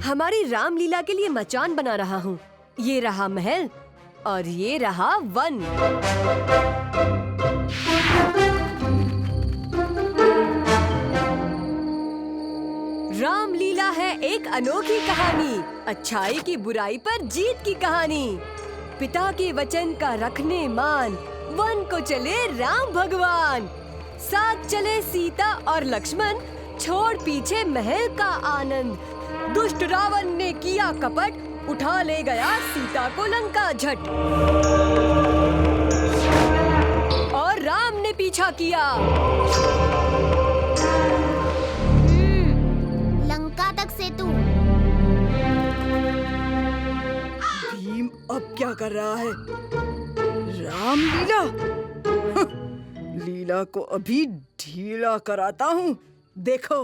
हमारी रामलीला के लिए मचान बना रहा हूँ। ये रहा महल और ये रहा वन। रामलीला है एक अनोखी कहानी, अच्छाई की बुराई पर जीत की कहानी। पिता के वचन का रखने मान, वन को चले राम भगवान। साथ चले सीता और लक्ष्मण, छोड़ पीछे महल का आनंद। दुष्ट रावण ने किया कपट, उठा ले गया सीता को लंका झट। और राम ने पीछा किया, लंका तक सेतु। भीम अब क्या कर रहा है? रामलीला? लीला को अभी ढीला कराता हूँ, देखो।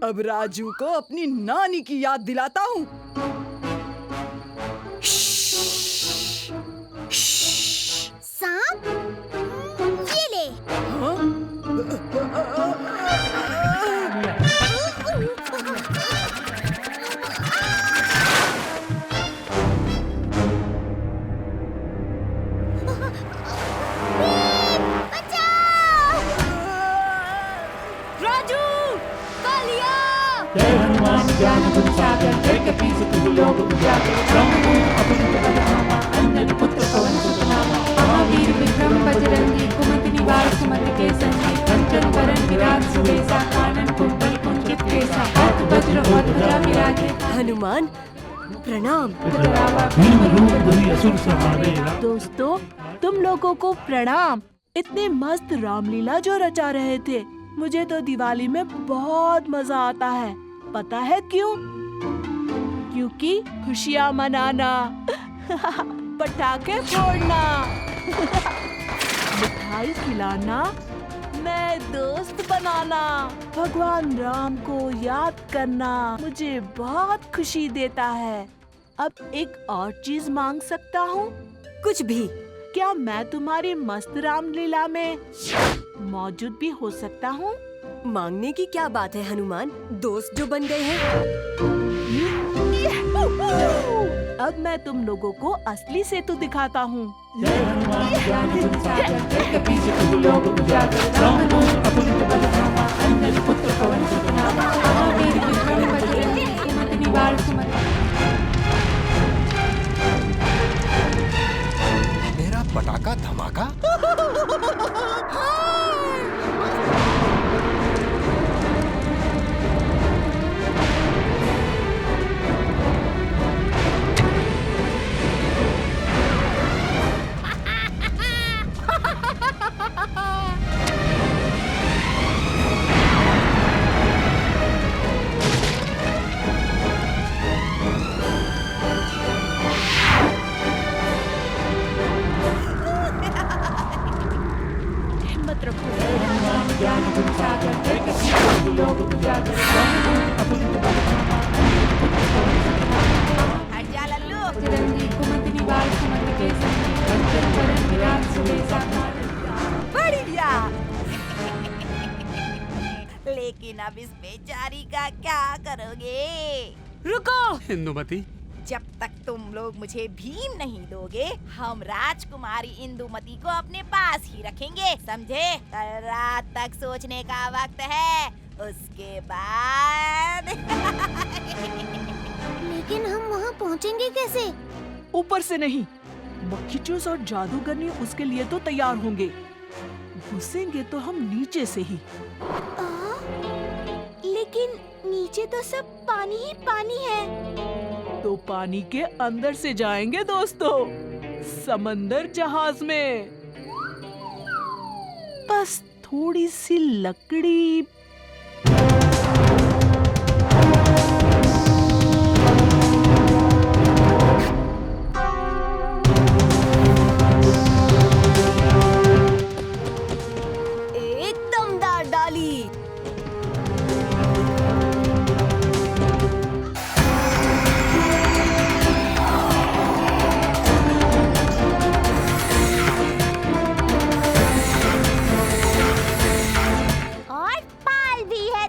अब राजू को अपनी नानी की याद दिलाता हूँ। सांप? ये ले। राजू, कालिया! जय हनुमान ज्ञान गुण सागर, जय कपीस तिहु लोक उजागर। रामदूत अतुलित बल धामा, अंजनी पुत्र पवन सुत नामा। महावीर विक्रम बजरंगी, कुमति निवार सुमति के संगी। कंचन वरन विराज सुबेसा, कानन कुंडल कुंचित केसा। हाथ वज्र और ध्वजा विराजे, हनुमान प्रणाम। भीम रूप धरि असुर संहारे। दोस्तों, तुम लोगों को प्रणाम। इतने मस्त रामलीला जो रचा रहे थे, मुझे तो दिवाली में बहुत मजा आता है। पता है क्यों? क्योंकि खुशियाँ मनाना, पटाखे फोड़ना, मिठाई खिलाना, नए दोस्त बनाना, भगवान राम को याद करना मुझे बहुत खुशी देता है। अब एक और चीज मांग सकता हूँ? कुछ भी। क्या मैं तुम्हारी मस्त रामलीला में मौजूद भी हो सकता हूँ? मांगने की क्या बात है हनुमान, दोस्त जो बन गए हैं। अब मैं तुम लोगों को असली सेतु दिखाता हूँ। जय हनुमान ज्ञान गुण सागर, जय कपीस तिहु लोक उजागर। रामदूत अतुलित बल धामा, अंजनी पुत्र पवन सुत नामा। महावीर विक्रम बजरंगी, कुमति निवार सुमति। मेरा पटाखा धमाका। हिम्मत रखो। हनुमान ज्ञान गुण सागर, जय कपीस तिहु लोक उजागर। रामदूत अतुलित बल धामा, अंजनी पुत्र पवन सुत नामा। बजरंगी, कुमति निवार सुमति के संगी। कंचन वरन विराज सुबेसा, कानन। बढ़िया। लेकिन अब इस बेचारी का क्या करोगे? रुको! इंदुमती, जब तक तुम लोग मुझे भीम नहीं दोगे, हम राजकुमारी इंदुमती को अपने पास ही रखेंगे, समझे? कल रात तक सोचने का वक्त है, उसके बाद लेकिन हम वहाँ पहुँचेंगे कैसे? ऊपर से नहीं, मक्खीचूस और जादूगरनी उसके लिए तो तैयार होंगे। घुसेंगे तो हम नीचे से ही। लेकिन नीचे तो सब पानी ही पानी है। तो पानी के अंदर से जाएंगे दोस्तों, समंदर जहाज में। बस थोड़ी सी लकड़ी। एक दमदार डाली। और पाल भी है।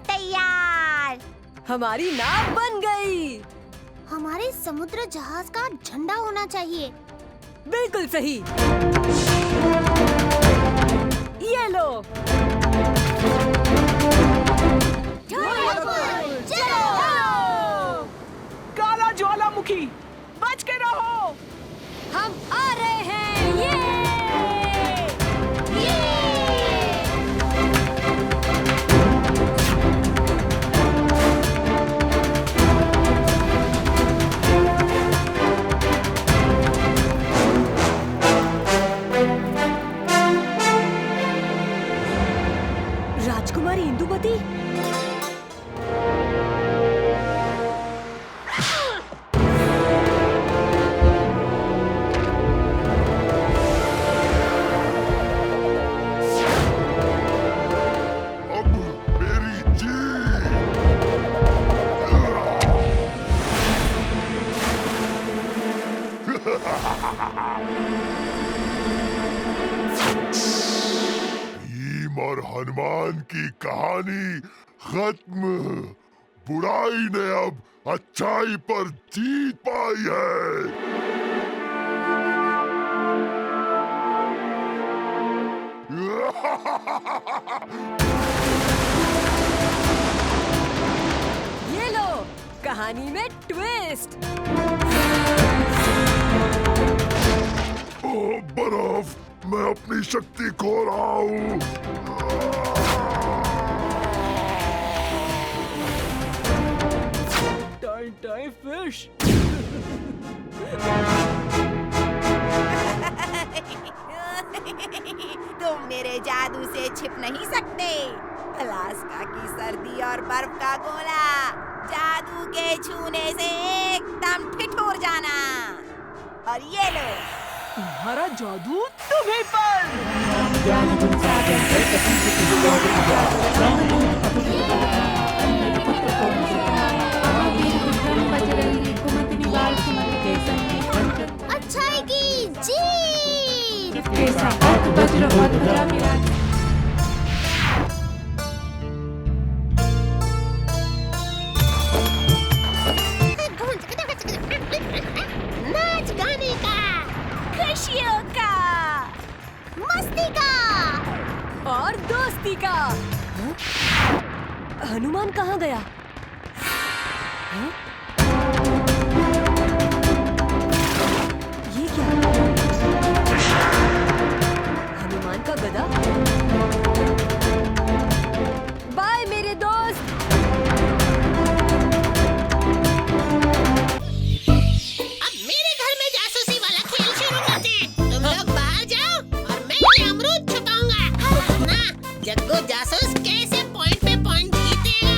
हमारी नाव बन गई। हमारे समुद्र जहाज का झंडा होना चाहिए। बिल्कुल सही। ये लो। काला ज्वालामुखी, बच के रहो। हम आ रहे हैं। ये राजकुमारी इंदुमती। अब मेरी जीत। भीम और हनुमान की कहानी खत्म। बुराई ने अब अच्छाई पर जीत पाई है। ये लो, कहानी में ट्विस्ट। ओह बर्फ, मैं अपनी शक्ति खो रहा हूँ। Time time fish. तुम मेरे जादू से छिप नहीं सकते। अलास्का की सर्दी और बर्फ का गोला जादू के छूने से एकदम ठिठुर जाना। और ये लो, तुम्हारा जादू तुम्हीं पर। ज्ञान गुण सागर जय कपीस तिहु लोक उजागर ब्रह्मरूप अतुलित बलधामा अन्नद पुत्र पवन सुतनामा महावीर विक्रम बजरंगी कुमति निवार सुमति के संगी अच्छाई की जीत। जिसके साथ वज्र और ध्वजा विराज। नाच गाने का, खुशियों का, मस्ती का और दोस्ती का। हाँ? हनुमान कहाँ गया? हाँ? ये क्या? हनुमान का गदा? बाय मेरे दोस्त। अब मेरे घर में जासूसी वाला खेल शुरू करते हैं। तुम लोग बाहर जाओ और मैं ये अमरूद छुपाऊंगा। ना, जग्गू जासूस कैसे पॉइंट पे पॉइंट जीतेगा।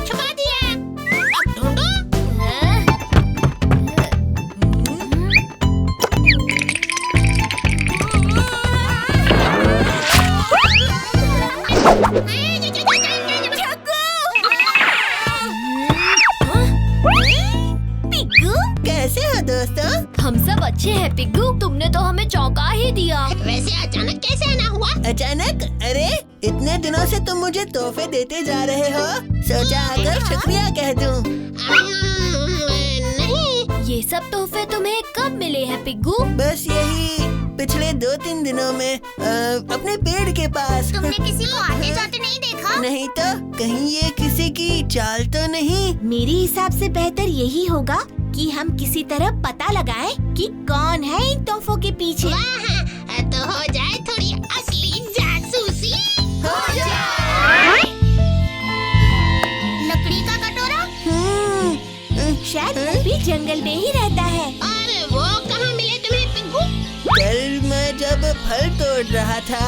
छुपा दिया। अब ढूंढो। पिग्गू, कैसे हो दोस्तों? हम सब अच्छे हैं पिग्गू। तुमने तो हमें चौंका ही दिया। वैसे अचानक कैसे आना हुआ? अचानक? अरे इतने दिनों से तुम मुझे तोहफे देते जा रहे हो, सोचा अगर शुक्रिया कह दूं। नहीं। ये सब तोहफे तुम्हें कब मिले हैं पिग्गू? बस यही पिछले 2-3 दिनों में अपने पेड़ के पास। तुमने किसी को आते जाते नहीं देखा? नहीं तो कहीं ये किसी की चाल तो नहीं? मेरे हिसाब से बेहतर यही होगा कि हम किसी तरह पता लगाएं कि कौन है इन तोहफों के पीछे। तो हो जाए थोड़ी असली जासूसी। हो जाए। लकड़ी का कटोरा? शायद वो भी जंगल में ही रहता है। अरे वो कहाँ मिले तुम्हें पिग्गू? कल मैं जब फल तोड़ रहा था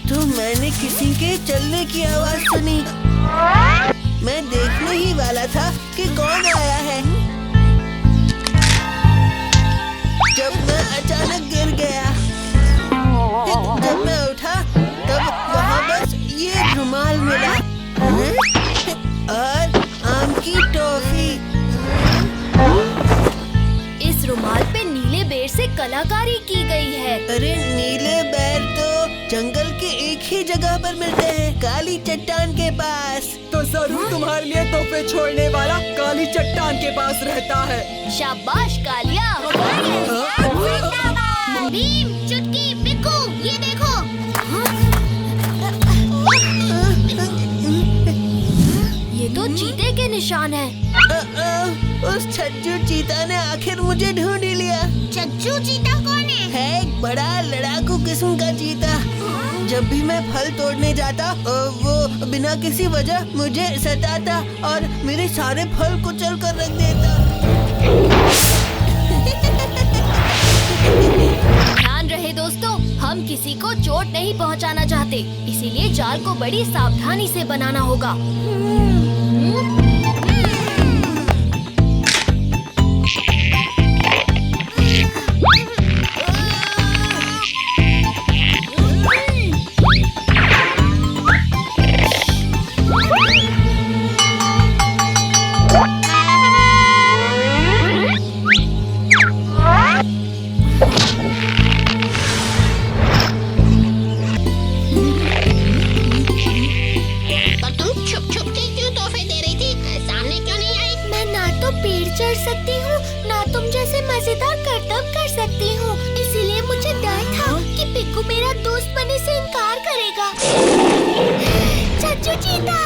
तो मैंने किसी के चलने की आवाज सुनी। मैं देखने ही वाला था कि कौन आया है, जब मैं अचानक गिर गया। जब मैं उठा तब वहाँ बस ये रुमाल मिला और आम की टॉफी। इस रुमाल पे नीले बेर से कलाकारी की गई है। अरे नीले बैर तो जंगल पर मिलते हैं, काली चट्टान के पास। तो जरूर तुम्हारे लिए तोहफे छोड़ने वाला काली चट्टान के पास रहता है। शाबाश कालिया। भीम, चुटकी, पिक्कू, ये देखो। ये तो चीते के निशान है। उस छज्जू चीता ने आखिर मुझे ढूंढ ही लिया। छज्जू चीता कौन है एक बड़ा लड़ाकू किस्म का चीता। जब भी मैं फल तोड़ने जाता वो बिना किसी वजह मुझे सताता और मेरे सारे फल कुचल कर रख देता। ध्यान रहे दोस्तों, हम किसी को चोट नहीं पहुंचाना चाहते, इसीलिए जाल को बड़ी सावधानी से बनाना होगा। चढ़ सकती हूँ, ना तुम जैसे मजेदार करतब कर सकती हूँ, इसीलिए मुझे डर था कि पिक्कू मेरा दोस्त बनने से इनकार करेगा। छज्जू चीता।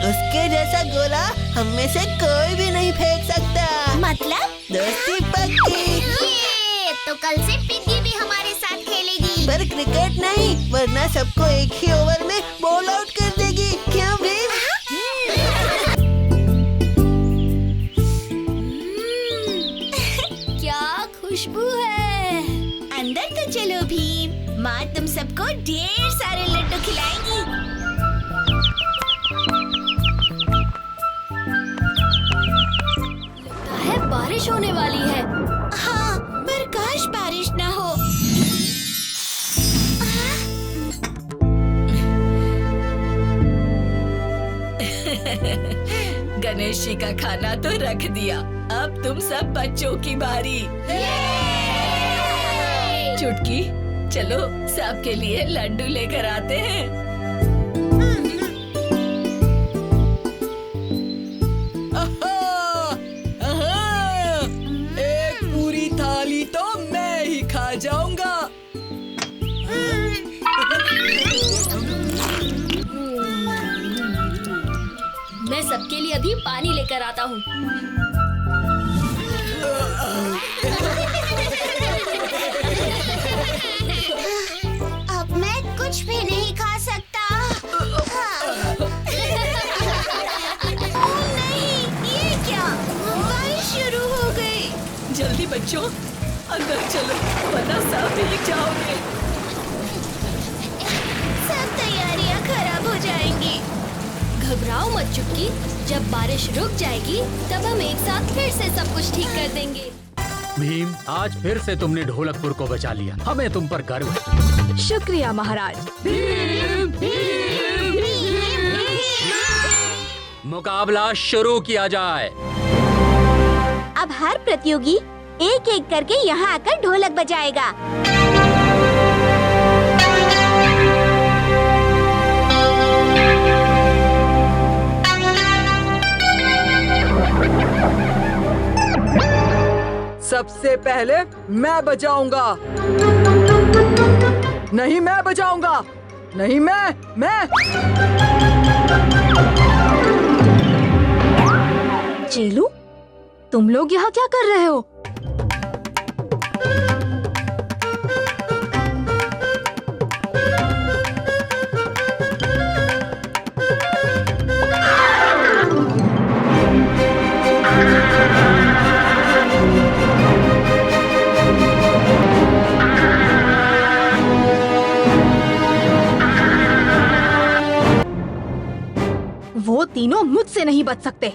उसके जैसा गोला हम में से कोई भी नहीं फेंक सकता। मतलब? दोस्ती पक्की। ये तो कल से पिग्गी भी हमारे साथ खेलेगी। पर क्रिकेट नहीं, वरना सबको एक ही ओवर में बॉल आउट कर देगी। क्यों भीम? क्या खुशबू है। अंदर तो चलो भीम, माँ तुम सबको ढेर सारे लड्डू खिलाएगी। बारिश होने वाली है। हाँ, पर काश बारिश ना हो। गणेश जी का खाना तो रख दिया, अब तुम सब बच्चों की बारी। चुटकी, चलो सबके लिए लड्डू लेकर आते हैं। जाऊंगा। मैं सबके लिए अभी पानी लेकर आता हूँ। अब मैं कुछ भी नहीं खा सकता। ओह नहीं, ये क्या? बारिश शुरू हो गई। जल्दी बच्चों अंदर चलो, वरना सब भीग जाओगे। सब तैयारियां खराब हो जाएंगी। घबराओ मत चुटकी, जब बारिश रुक जाएगी तब हम एक साथ फिर से सब कुछ ठीक कर देंगे। भीम, आज फिर से तुमने ढोलकपुर को बचा लिया, हमें तुम पर गर्व है। शुक्रिया महाराज। मुकाबला शुरू किया जाए। अब हर प्रतियोगी एक एक करके यहाँ आकर ढोलक बजाएगा। सबसे पहले मैं बजाऊंगा। नहीं मैं बजाऊंगा। नहीं मैं। चेलू, तुम लोग यहाँ क्या कर रहे हो? वो तीनों मुझसे नहीं बच सकते।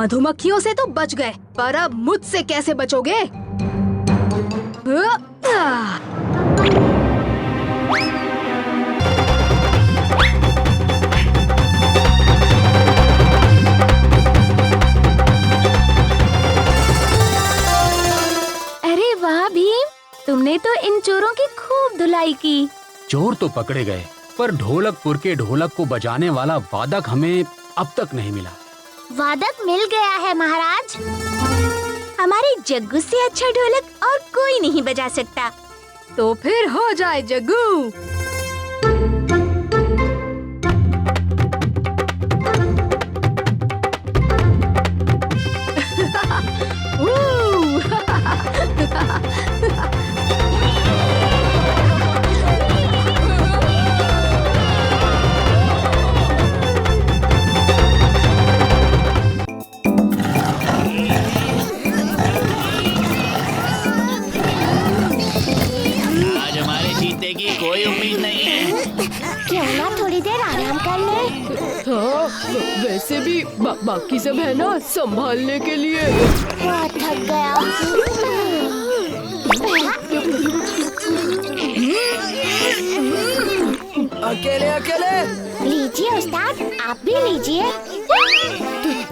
मधुमक्खियों से तो बच गए, पर अब मुझसे कैसे बचोगे? अरे वाह भीम, तुमने तो इन चोरों की खूब धुलाई की। चोर तो पकड़े गए, पर ढोलकपुर के ढोलक को बजाने वाला वादक हमें अब तक नहीं मिला। वादक मिल गया है महाराज। हमारे जग्गू से अच्छा ढोलक और कोई नहीं बजा सकता। तो फिर हो जाए जग्गू। आज हमारे जीतने की कोई उम्मीद नहीं है। क्यों ना थोड़ी देर आराम कर ले? हाँ, वैसे भी बाकी सब है ना संभालने के लिए। बहुत थक गया। अकेले अकेले लीजिए उस्ताद, आप भी लीजिए।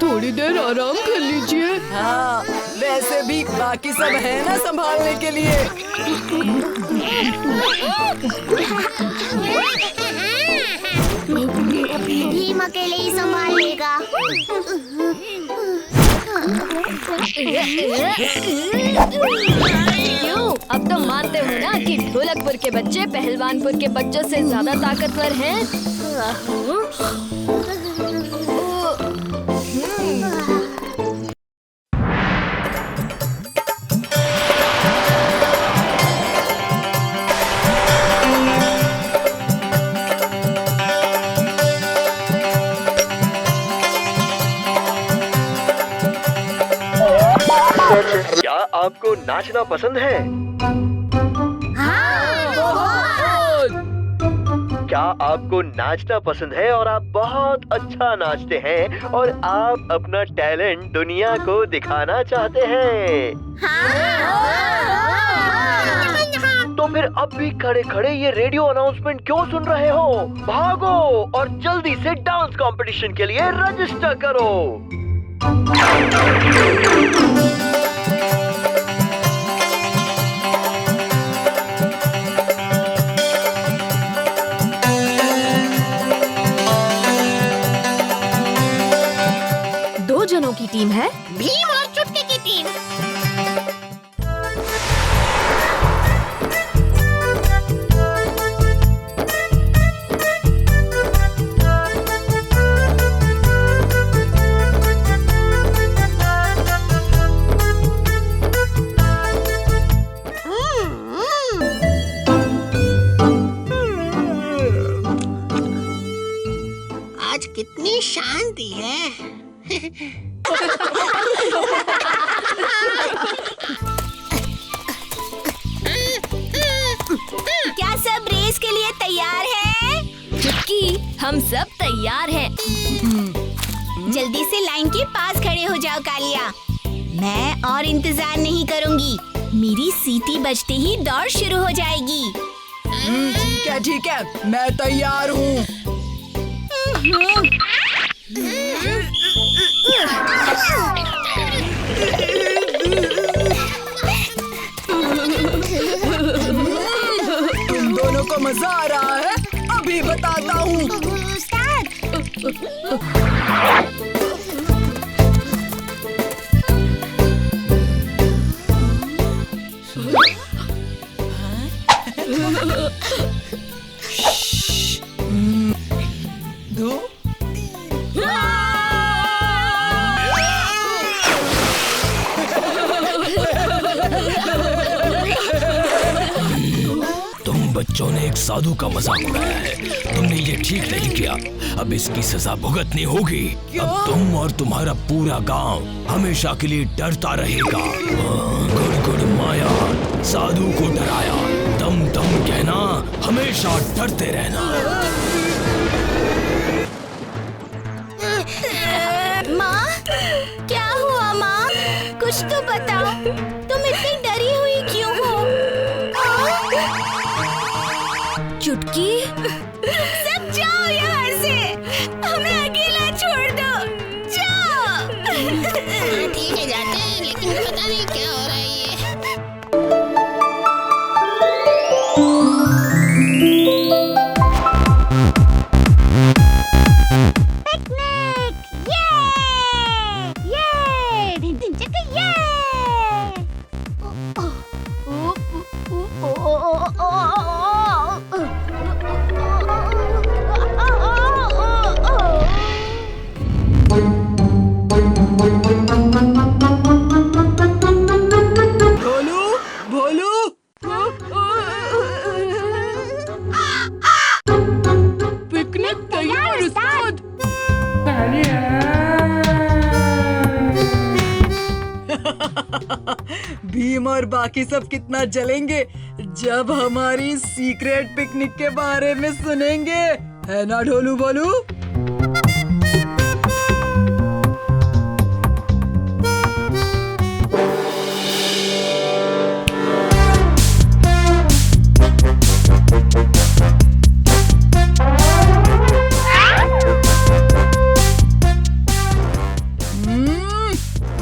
थोड़ी देर आराम कर लीजिए। हाँ, वैसे भी बाकी सब है ना संभालने के लिए। भीम अकेले ही संभाल लेगा। क्यों? अब तो मानते हो ना कि ढोलकपुर के बच्चे पहलवानपुर के बच्चों से ज्यादा ताकतवर हैं? क्या आपको नाचना पसंद है? क्या आपको नाचना पसंद है और आप बहुत अच्छा नाचते हैं और आप अपना टैलेंट दुनिया को दिखाना चाहते हैं? तो फिर अब भी खड़े खड़े ये रेडियो अनाउंसमेंट क्यों सुन रहे हो? भागो और जल्दी से डांस कंपटीशन के लिए रजिस्टर करो। दो जनों की टीम है, भीम और चुटकी की टीम। आज कितनी शांति है। क्या सब रेस के लिए तैयार हैं? चुटकी, हम सब तैयार हैं। जल्दी से लाइन के पास खड़े हो जाओ कालिया। मैं और इंतजार नहीं करूंगी। मेरी सीटी बजते ही दौड़ शुरू हो जाएगी। ठीक है, मैं तैयार हूँ। तुम दोनों को मजा आ रहा है? अभी बताता हूँ। दो बच्चों ने एक साधु का मजाक उड़ाया है। तुमने ये ठीक नहीं किया। अब इसकी सजा भुगतनी होगी। अब तुम और तुम्हारा पूरा गांव हमेशा के लिए डरता रहेगा। गुड़ गुड़ माया साधु को डराया, दम दम कहना हमेशा डरते रहना। माँ, क्या कुछ तो बताओ, तुम इतनी डरी हुई क्यों हो? चुटकी, सब जाओ यहाँ से, हमें अकेला छोड़ दो, जाओ। ठीक है, जाते हैं, लेकिन पता नहीं क्या हो रहा है ये। भीम और बाकी सब कितना जलेंगे जब हमारी सीक्रेट पिकनिक के बारे में सुनेंगे, है ना ढोलू बोलू?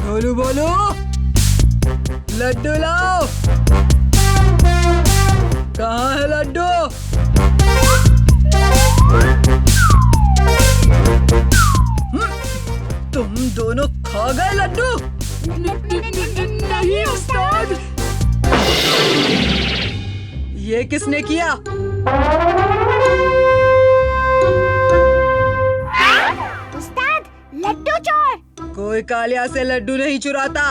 ढोलू बोलू, लड्डू लाओ। कहाँ है लड्डू? तुम दोनों खा गए लड्डू? नहीं उस्ताद। ये किसने किया? उस्ताद, लड्डू चोर। कोई कालिया से लड्डू नहीं चुराता।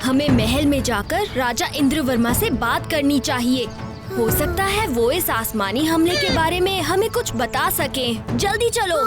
हमें महल में जाकर राजा इंद्रवर्मा से बात करनी चाहिए। हो सकता है वो इस आसमानी हमले के बारे में हमें कुछ बता सकें। जल्दी चलो।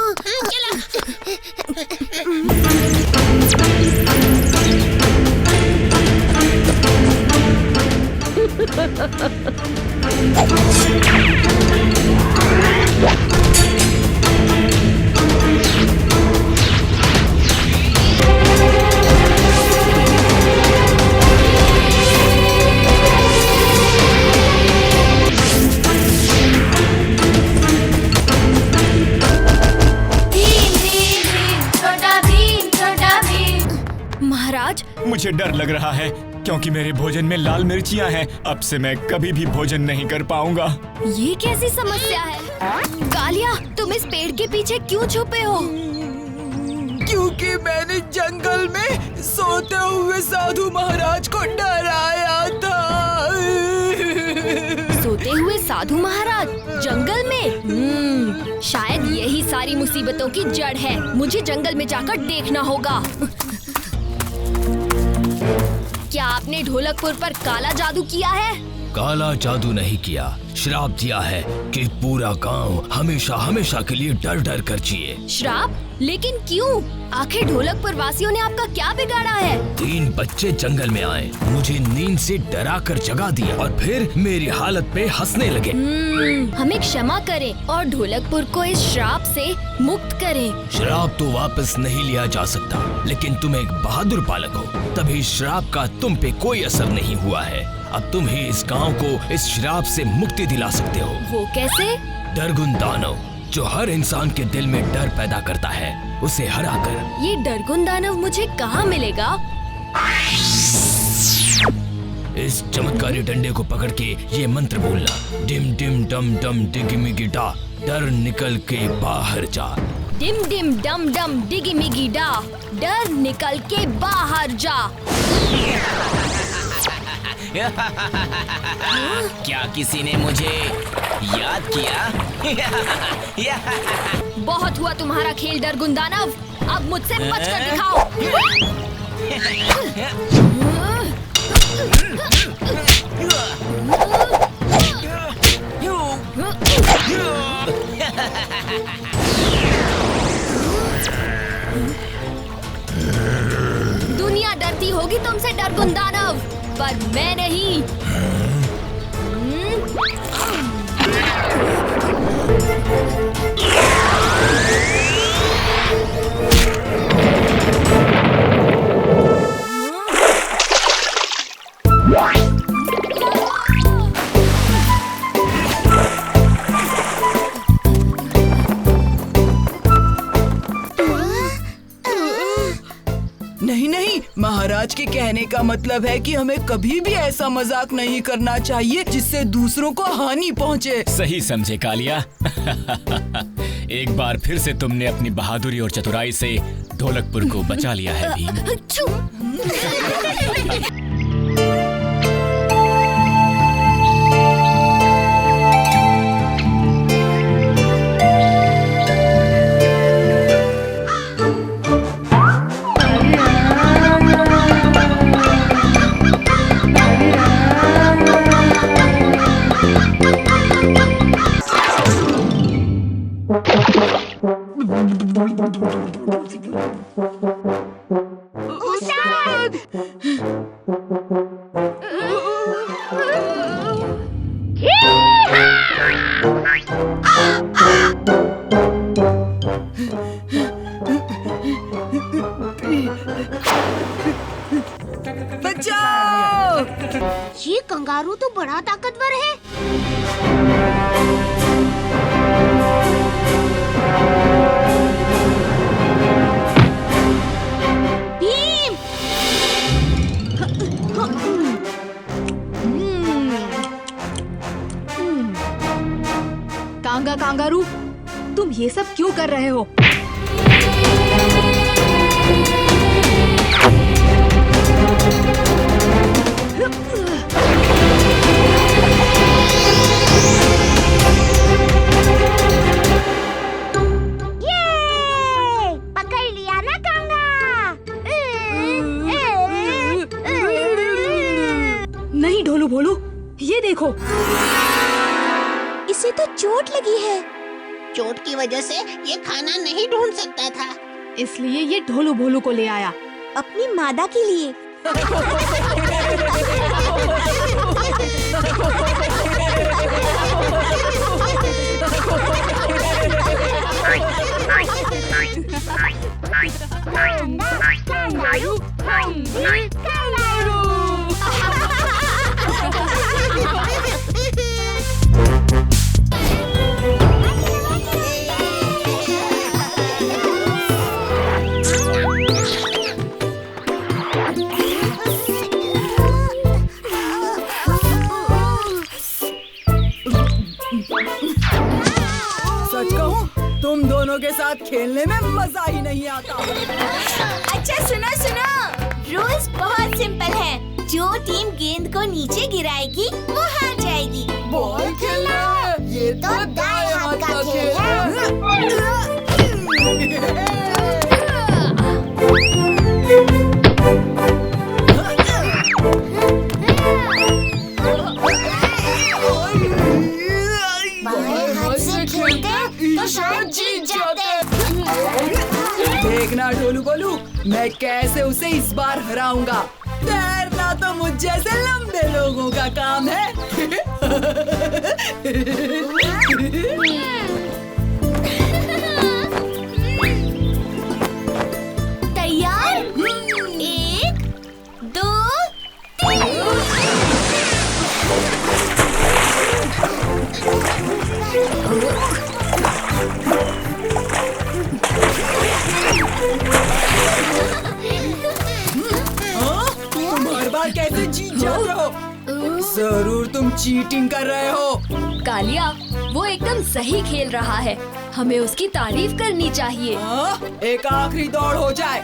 महाराज, मुझे डर लग रहा है क्योंकि मेरे भोजन में लाल मिर्चियाँ हैं। अब से मैं कभी भी भोजन नहीं कर पाऊंगा। ये कैसी समस्या है? कालिया, तुम इस पेड़ के पीछे क्यों छुपे हो? क्योंकि मैंने जंगल में सोते हुए साधु महाराज को डराया था। सोते हुए साधु महाराज जंगल में? शायद यही सारी मुसीबतों की जड़ है। मुझे जंगल में जाकर देखना होगा। क्या आपने ढोलकपुर पर काला जादू किया है? काला जादू नहीं किया, श्राप दिया है कि पूरा गांव हमेशा हमेशा के लिए डर डर कर जिए। श्राप? लेकिन क्यों? आखिर ढोलकपुर वासियों ने आपका क्या बिगाड़ा है? 3 बच्चे जंगल में आए, मुझे नींद से डरा कर जगा दिया और फिर मेरी हालत पे हंसने लगे। हमें क्षमा करें और ढोलकपुर को इस श्राप से मुक्त करें। श्राप तो वापस नहीं लिया जा सकता, लेकिन तुम एक बहादुर बालक हो, तभी श्राप का तुम पे कोई असर नहीं हुआ है। अब तुम ही इस गांव को इस श्राप से मुक्ति दिला सकते हो। वो कैसे? डरगुन दानव, जो हर इंसान के दिल में डर पैदा करता है, उसे हराकर। ये डरगुन दानव मुझे कहाँ मिलेगा? इस चमत्कारी डंडे को पकड़ के ये मंत्र बोलना, डिम डिम डम डम डिगिमिगी डा, डर निकल के बाहर जा। डिम डिम डम डम डिगिमिगी डा, डर निकल के बाहर जा। क्या किसी ने मुझे याद किया? बहुत हुआ तुम्हारा खेल डरगुन दानव, अब मुझसे बचकर दिखाओ। दुनिया डरती होगी तुमसे डरगुन दानव, पर मैं नहीं। नहीं नहीं, महाराज के कहने का मतलब है कि हमें कभी भी ऐसा मजाक नहीं करना चाहिए जिससे दूसरों को हानि पहुंचे। सही समझे कालिया। एक बार फिर से तुमने अपनी बहादुरी और चतुराई से ढोलकपुर को बचा लिया है भीम। बचाओ! ये कंगारू तो बड़ा ताकतवर है। भीम! कांगारू, तुम ये सब क्यों कर रहे हो? पकड़ लिया ना कांगा। नहीं ढोलू भोलू, ये देखो। इसे तो चोट लगी है। चोट की वजह से ये खाना नहीं ढूंढ सकता था, इसलिए ये ढोलू भोलू को ले आया अपनी मादा के लिए। सच कहूँ, तुम दोनों के साथ खेलने में मजा ही नहीं आता। अच्छा सुनो, रूल्स बहुत सिंपल है। जो टीम गेंद को नीचे गिराएगी वो हार जाएगी। बॉल खेलना है, ये तो दाएं हाथ का खेल है। बाएं हाथ से खेलते तो शायद जीत जाते। देखना ढोलू बोलू, मैं कैसे उसे इस बार हराऊंगा। तैरना तो मुझ जैसे लंबे लोगों का काम है। तैयार? 1, 2, तुम हर बार कैसे जीत जाते हो? जरूर तुम चीटिंग कर रहे हो। कालिया, वो एकदम सही खेल रहा है, हमें उसकी तारीफ करनी चाहिए। एक आखिरी दौड़ हो जाए,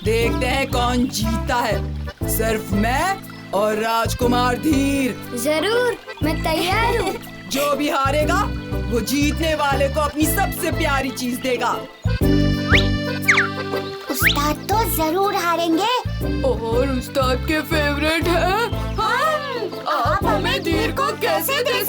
देखते हैं कौन जीतता है। सिर्फ मैं और राजकुमार धीर। जरूर, मैं तैयार हूँ। जो भी हारेगा वो जीतने वाले को अपनी सबसे प्यारी चीज देगा। उस्ताद तो जरूर हारेंगे। और उस्ताद के फेवरेट है हम। आप हमें धीर को कैसे दे